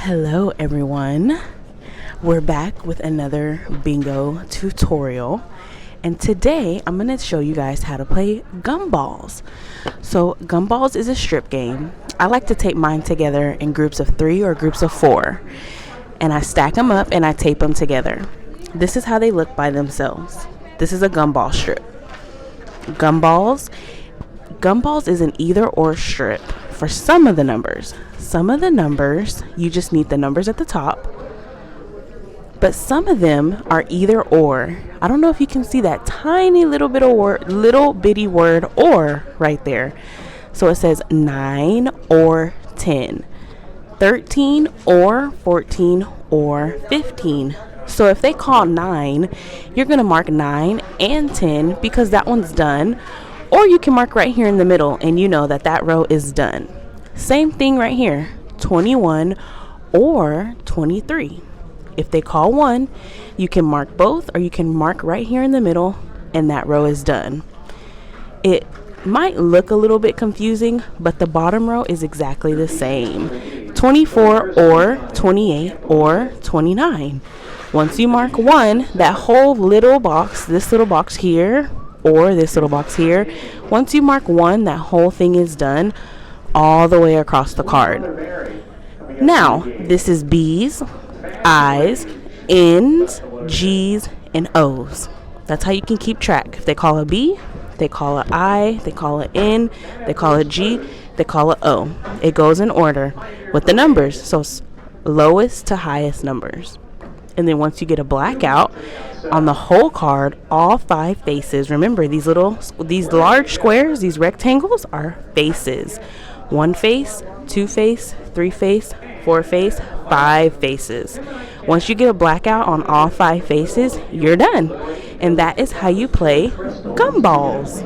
Hello everyone, we're back with another bingo tutorial, and today I'm going to show you guys how to play Gumballs. So Gumballs is a strip game. I like to tape mine together in groups of 3 or groups of 4, and I stack them up and I tape them together. This is how they look by themselves. This is a gumball strip. Gumballs is an either or strip for some of the numbers. Some of the numbers, you just need the numbers at the top, but some of them are either or. I don't know if you can see that tiny little bitty word or right there. So it says 9 or 10, 13 or 14 or 15. So if they call 9, you're going to mark 9 and 10 because that one's done. Or you can mark right here in the middle and you know that that row is done. Same thing right here, 21 or 23. If they call 1, you can mark both, or you can mark right here in the middle and that row is done. It might look a little bit confusing, but the bottom row is exactly the same. 24 or 28 or 29. Once you mark 1, that whole little box, this little box here, or this little box here, once you mark 1, that whole thing is done all the way across the card. Now, this is B's, I's, N's, G's, and O's. That's how you can keep track. If they call a B, they call a I, they call an N, they call a G, they call a O. It goes in order with the numbers, so lowest to highest numbers. And then once you get a blackout on the whole card, all 5 faces, remember these large squares, these rectangles are faces. 1 face, 2 face, 3 face, 4 face, 5 faces. Once you get a blackout on all 5 faces, you're done. And that is how you play Gumballs.